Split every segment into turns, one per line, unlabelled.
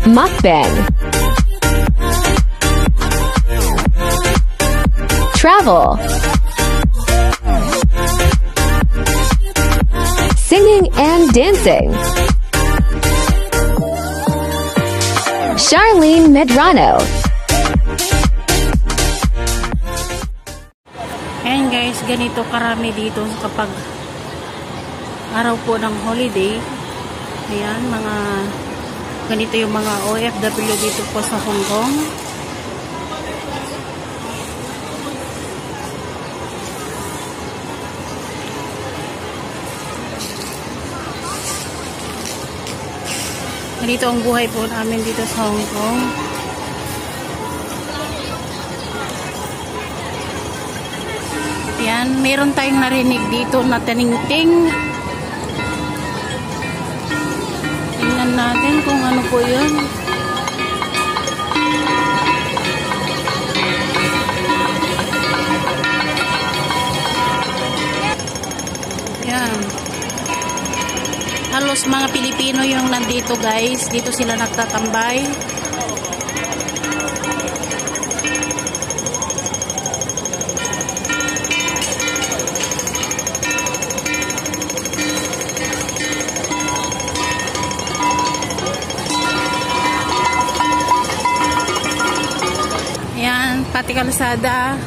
Mukbang. Travel. Singing and dancing. Charlene Medrano.
Ayan guys, ganito karami dito kapag araw po ng holiday. Ayan, ganito yung mga OFW dito po sa Hong Kong. Ganito ang buhay po namin dito sa Hong Kong. Yan, meron tayong narinig dito na tiningting. Tingnan natin kung ano po yun. Yan. Halos mga Pilipino yung nandito guys. Dito sila nagtatambay. Ayan, pati kalsada.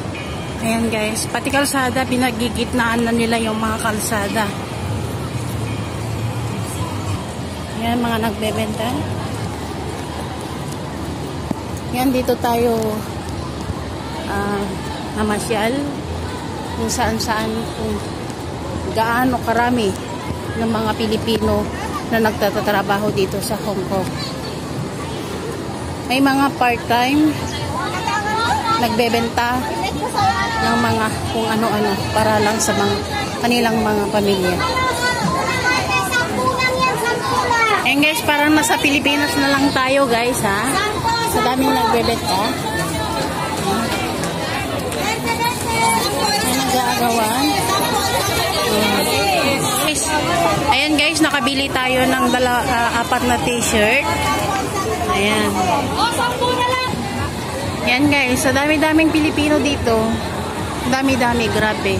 Ayan guys, pati kalsada, pinagigitnaan na nila yung mga kalsada. Ayan, mga nagbebenta. Ayan, dito tayo namasyal kung saan-saan, kung gaano karami ng mga Pilipino na nagtatrabaho dito sa Hong Kong. May mga part-time nagbebenta ng mga kung ano-ano para lang sa mga kanilang mga pamilya. Ayan guys, parang nasa Pilipinas na lang tayo guys ha. Sa daming nagbebenta. Ayan, nag-aagawan. Ayan guys, nakabili tayo ng 4 na t-shirt. Ayan. Yan guys, sa dami-daming Pilipino dito. Dami-dami, grabe.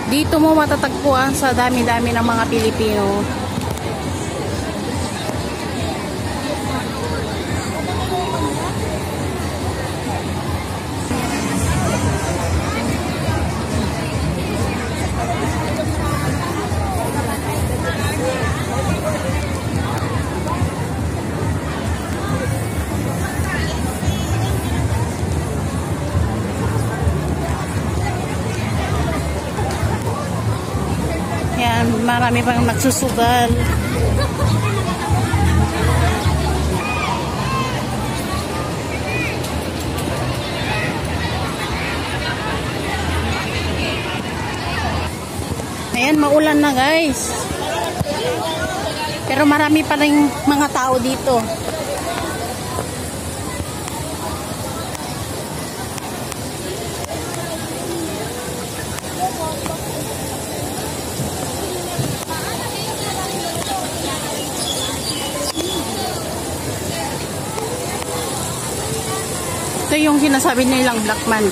Dito mo matatagpuan sa dami-dami ng mga Pilipino. Marami pang nagsusugal. Ayan, maulan na guys. Pero marami pa rin mga tao dito. Ito yung sinasabi nilang Black Man.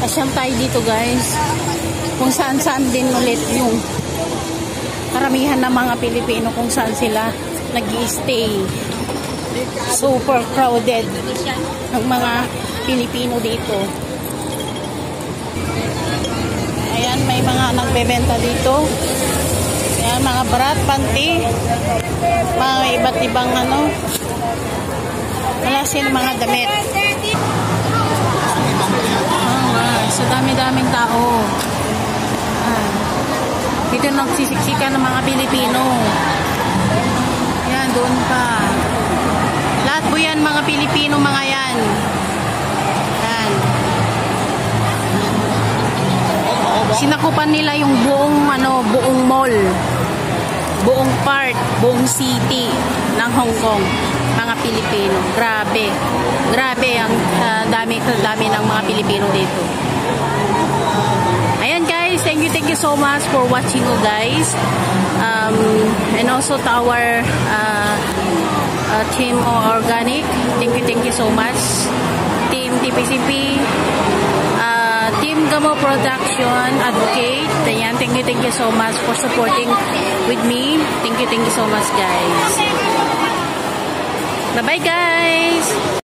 Asyam tayo dito guys, kung saan-saan din ulit yung karamihan ng mga Pilipino, kung saan sila nag-i-stay. Super crowded ng mga Pilipino dito. Ayan, may mga nagbebenta dito. Ayan, mga brat, panty, mga iba't ibang klase ng mga damit. So dami-daming tao. Dito nagsisiksikan ng mga Pilipino. Yan, doon pa. Lahat po yan mga Pilipino mga yan. Yan. Sinakupan nila yung buong mall, buong part, buong city ng Hong Kong. Mga Pilipino. Grabe. Grabe ang dami ng mga Pilipino dito. Ayan guys, thank you so much for watching you guys. And also to our team Organic. Thank you so much. Team TPCP, Team Gamo Production, Advocate. Ayan, thank you so much for supporting with me. Thank you so much guys. Bye bye guys.